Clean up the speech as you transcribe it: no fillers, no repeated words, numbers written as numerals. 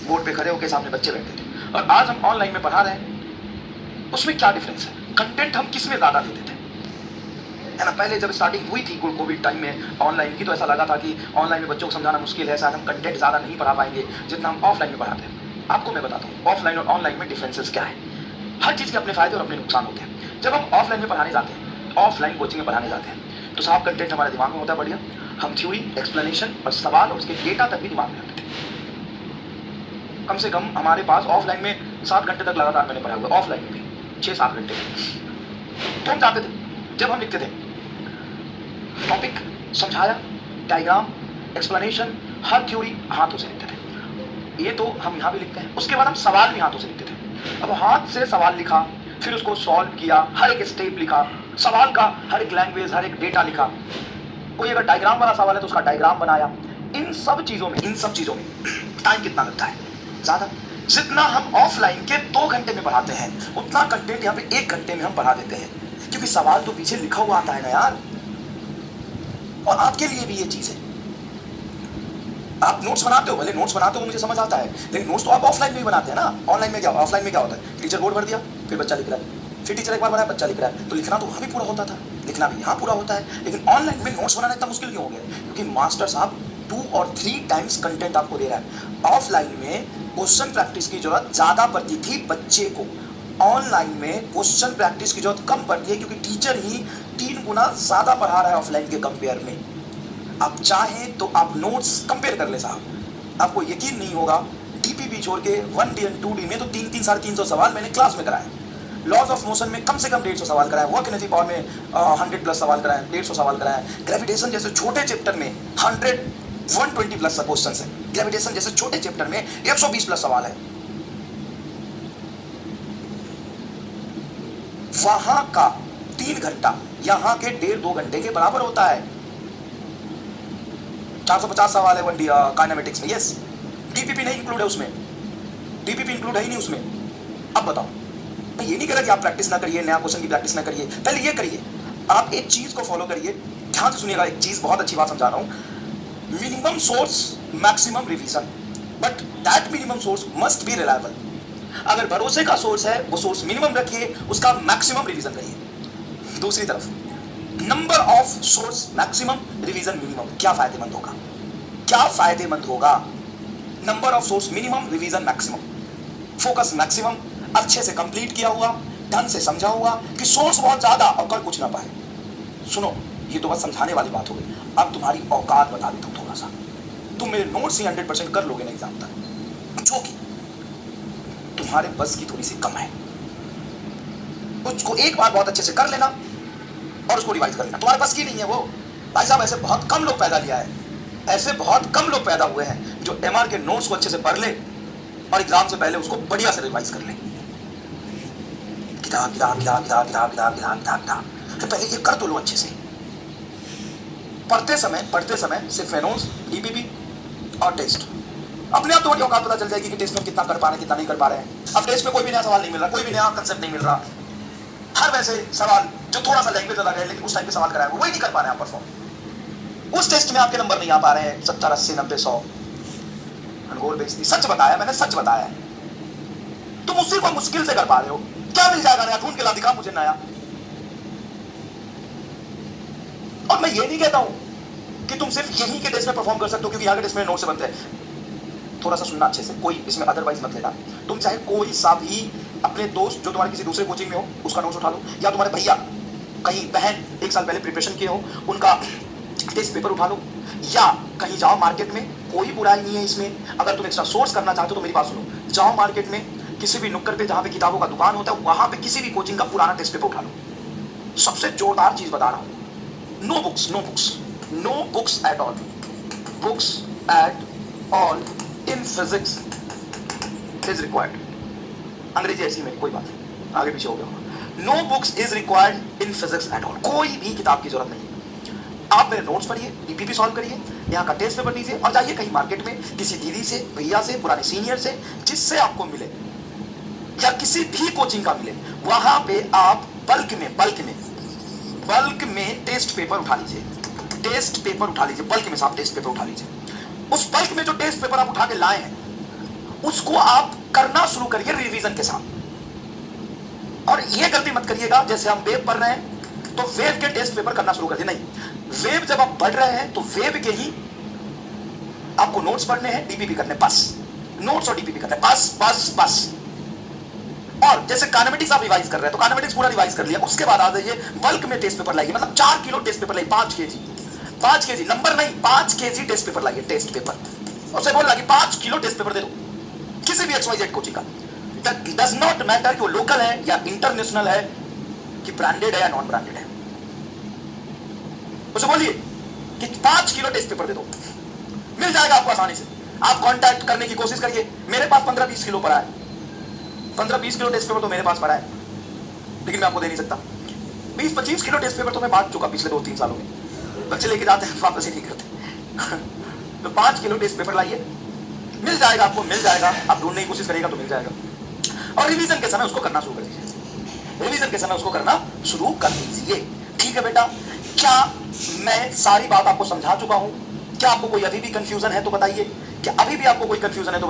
Board पे खड़े होकर सामने बच्चे बैठते थे, और आज हम ऑनलाइन में पढ़ा रहे हैं। उसमें क्या डिफरेंस है? कंटेंट हम किस में ज़्यादा देते थे, है ना? पहले जब स्टार्टिंग हुई थी कोविड टाइम में ऑनलाइन की, तो ऐसा लगा था कि ऑनलाइन में बच्चों को समझाना मुश्किल है, शायद हम कंटेंट ज़्यादा नहीं पढ़ा पाएंगे जितना हम ऑफलाइन में पढ़ाते हैं। आपको मैं बताता हूँ ऑफलाइन और ऑनलाइन में डिफरेंसेस क्या है। हर चीज़ के अपने फायदे और अपने नुकसान होते हैं। जब हम ऑफलाइन में पढ़ाने जाते हैं, ऑफलाइन कोचिंग में पढ़ाने जाते हैं, तो साफ कंटेंट हमारे दिमाग में होता है बढ़िया। हम थ्योरी, एक्सप्लेनेशन और सवाल और उसके डेटा तक भी दिमाग में रखते थे। कम से कम हमारे पास ऑफलाइन में 7 घंटे तक लगातार मैंने पढ़ा हुआ, ऑफलाइन में भी 6-7 घंटे तो हम जाते थे। जब हम लिखते थे टॉपिक समझाया, डायग्राम, एक्सप्लेनेशन, हर थ्योरी हाथों से लिखते थे। ये तो हम यहाँ भी लिखते हैं। उसके बाद हम सवाल भी हाथों से लिखते थे। अब हाथ से सवाल लिखा, फिर उसको सॉल्व किया, हर एक स्टेप लिखा, सवाल का हर एक लैंग्वेज, हर एक डेटा लिखा। कोई अगर डायग्राम वाला सवाल है तो उसका डायग्राम बनाया। इन सब चीज़ों में टाइम कितना लगता है? ज़्यादा। जितना हम ऑफलाइन के 2 घंटे में पढ़ाते हैं, उतना कंटेंट यहाँ पे 1 घंटे में हम पढ़ा देते हैं, क्योंकि सवाल तो पीछे लिखा हुआ आता है ना यार। और आपके लिए भी ये चीज़ है, आप नोट्स बनाते हो, भले नोट्स बनाते हो मुझे समझ आता है, लेकिन नोट्स तो आप ऑफलाइन में ही बनाते हैं ना। ऑनलाइन में क्या, ऑफलाइन में क्या होता है? टीचर बोर्ड भर दिया, फिर बच्चा लिख रहा है, फिर टीचर एक बार बनाया, बच्चा लिख रहा है। तो लिखना तो वहाँ भी पूरा होता था, लिखना भी यहाँ पूरा होता है। लेकिन ऑनलाइन में नोट्स बनाना इतना मुश्किल क्यों हो गया? क्योंकि मास्टर साहब 2 और 3 टाइम्स कंटेंट आपको दे रहा है। ऑफलाइन में क्वेश्चन प्रैक्टिस की जरूरत ज़्यादा पड़ती थी बच्चे को, ऑनलाइन में क्वेश्चन प्रैक्टिस की जरूरत कम पड़ती है, क्योंकि टीचर ही 3 गुना ज़्यादा पढ़ा रहा है ऑफलाइन के कंपेयर में। आप चाहें तो आप नोट्स कंपेयर कर ले साहब, आपको यकीन नहीं होगा। डीपीपी छोड़ के 1D और 2D में तो 300 साढ़े 300 सवाल मैंने क्लास में कराए। लॉज ऑफ मोशन में कम से कम 150 सवाल कराए। वर्क एनर्जी पावर में 100+ सवाल कराए, 150 सवाल कराए। ग्रेविटेशन जैसे छोटे चैप्टर में 120+ क्वेश्चन है। ग्रेविटेशन जैसे छोटे चैप्टर में 120+ सवाल है। वहां का 3 घंटा यहाँ के 1.5-2 घंटे के बराबर होता है। 450 सवाल है 1D काइनेमेटिक्स में, यस। डीपीपी नहीं इंक्लूड है उसमें, डीपीपी इंक्लूड है ही नहीं उसमें। अब बताओ, मैं ये नहीं कह रहा कि आप प्रैक्टिस ना करिए, नया क्वेश्चन की प्रैक्टिस ना करिए, पहले ये करिए। आप एक चीज को फॉलो करिए, ध्यान से सुनिएगा, एक चीज बहुत अच्छी बात समझा रहा हूं। Minimum source maximum revision, but that minimum source must be reliable. अगर भरोसे का सोर्स है, वो सोर्स मिनिमम रखिए, उसका मैक्सिमम रिवीजन करिए। दूसरी तरफ number of source maximum, revision minimum, क्या फायदेमंद होगा? क्या फायदेमंद होगा? Number of source minimum, revision maximum, focus maximum, अच्छे से कंप्लीट किया हुआ, ढंग से समझा हुआ, कि सोर्स बहुत ज्यादा और कर कुछ ना पाए। सुनो, ये तो बस समझाने वाली बात हो गई। अब तुम्हारी औकात बता देता हूं थोड़ा सा। तुम मेरे नोट्स ही 100% कर लोगे ना एग्जाम तक, जो कि तुम्हारे बस की थोड़ी सी कम है। उसको एक बार बहुत अच्छे से कर लेना और उसको रिवाइज कर लेना। तुम्हारे बस की नहीं है वो। भाई साहब, ऐसे बहुत कम लोग पैदा लिया है, ऐसे बहुत कम लोग पैदा हुए हैं जो एमआर के नोट्स को अच्छे से पढ़ ले और एग्जाम से पहले उसको बढ़िया से रिवाइज कर ले। किताब किताब किताब किताब किताब किताब किताब किताब किताब, तो पहले ये कर तो लो अच्छे से। पढ़ते समय सिर्फ नोट्स, डीपीपी और टेस्ट, अपने आप तुम्हारी औकात पता चल जाएगी कि टेस्ट में कितना कर पा रहे हैं, कितना नहीं कर पा रहे हैं। अब टेस्ट में कोई भी नया सवाल नहीं मिल रहा, कोई भी नया कंसेप्ट नहीं मिल रहा। हर वैसे सवाल जो थोड़ा सा लैंग्वेज अलग है लेकिन उस टाइप के सवाल कराए, वही नहीं कर पा रहे हैं आप परफॉर्म। उस टेस्ट में आपके नंबर नहीं आ पा रहे हैं 70, 80, 90, 100। अनगोल बेइज्जती। सच बताया मैंने, सच बताया। तुम उसी को मुश्किल से कर पा रहे हो। क्या मिल जाएगा नया? ढूंढ के ला दिखा मुझे नया। और मैं ये नहीं कहता हूं कि तुम सिर्फ यही के टेस्ट में परफॉर्म कर सकते हो, क्योंकि यहाँ के टेस्ट में नोट से बनते हैं। थोड़ा सा सुनना अच्छे से, कोई इसमें अदरवाइज मत लेना। तुम चाहे कोई सा भी अपने दोस्त जो तुम्हारे किसी दूसरे कोचिंग में हो उसका नोट्स उठा लो, या तुम्हारे भैया कहीं बहन 1 साल पहले प्रिपरेशन किए हो उनका टेस्ट पेपर उठा लो, या कहीं जाओ मार्केट में, कोई बुराई नहीं है इसमें। अगर तुम एक्स्ट्रा सोर्स करना चाहते हो तो मेरी बात सुनो, जाओ मार्केट में किसी भी नुक्कड़ पे जहाँ पे किताबों का दुकान होता है, वहां पे किसी भी कोचिंग का पुराना टेस्ट पेपर उठा लो। सबसे जोरदार चीज बता रहा हूँ, no books, no books, no books at all, books at all in physics is required. Angrezi ऐसी में कोई बात नहीं, आगे पीछे हो गया। No books is required in physics at all, कोई भी किताब की जरूरत नहीं। आप मेरे नोट्स पढ़िए, डीपीपी सॉल्व करिए, यहाँ का टेस्ट पेपर दीजिए और जाइए कहीं मार्केट में किसी दीदी से, भैया से, पुराने सीनियर से, जिससे आपको मिले या किसी भी कोचिंग का मिले, वहां पे आप बल्क में टेस्ट पेपर उठा लीजिए। टेस्ट पेपर उठा लीजिए, बल्क में साहब टेस्ट पेपर उठा लीजिए। उस बल्क में जो टेस्ट पेपर आप उठा के लाए हैं उसको आप करना शुरू करिए रिवीजन के साथ। और ये गलती मत करिएगा जैसे हम वेब पढ़ रहे हैं तो वेब के टेस्ट पेपर करना शुरू कर दिए, नहीं। वेब जब आप पढ़ रहे हैं तो वेब के ही आपको नोट्स पढ़ने हैं, डीपीपी करने, बस। नोट्स और डीपीपी करने, बस बस बस। और जैसे काइनेमेटिक्स आप रिवाइज कर रहे हैं तो काइनेमेटिक्स पूरा रिवाइज कर लिया, उसके बाद आ जाइए बल्क में टेस्ट पेपर लाइए, मतलब 4 किलो टेस्ट पेपर लाइए, 5 केजी, नंबर नहीं, 5 केजी टेस्ट पेपर लाइए, टेस्ट पेपर। उससे बोल रहा कि 5 किलो टेस्ट पेपर दे दो किसी भी XYZ कोचिंग का। डज नॉट मैटर कि वो लोकल है या इंटरनेशनल है, कि ब्रांडेड है या नॉन ब्रांडेड है। उसे बोलिए कि 5 किलो टेस्ट पेपर दे दो, मिल जाएगा आपको आसानी से। आप कांटेक्ट करने की कोशिश करिए। मेरे पास 15-20 किलो पड़ा है, 15-20 किलो टेस्ट पेपर तो मेरे पास पड़ा है, लेकिन मैं आपको दे नहीं सकता। 20-25 किलो टेस्ट पेपर तो मैं बांट चुका पिछले 2-3 सालों में। बच्चे लेके जाते हैं, वापस ही नहीं करते। तो 5 किलो टेस्ट पेपर लाइए, मिल जाएगा आपको, मिल जाएगा। आप ढूंढने की कोशिश करिएगा तो मिल जाएगा। और रिवीजन के समय उसको करना शुरू कर दीजिए, रिवीजन के समय उसको करना शुरू कर दीजिए। ठीक है बेटा, क्या मैं सारी बात आपको समझा चुका हूं? क्या आपको कोई अभी भी कंफ्यूजन है तो बताइए। क्या अभी भी आपको कोई कंफ्यूजन है तो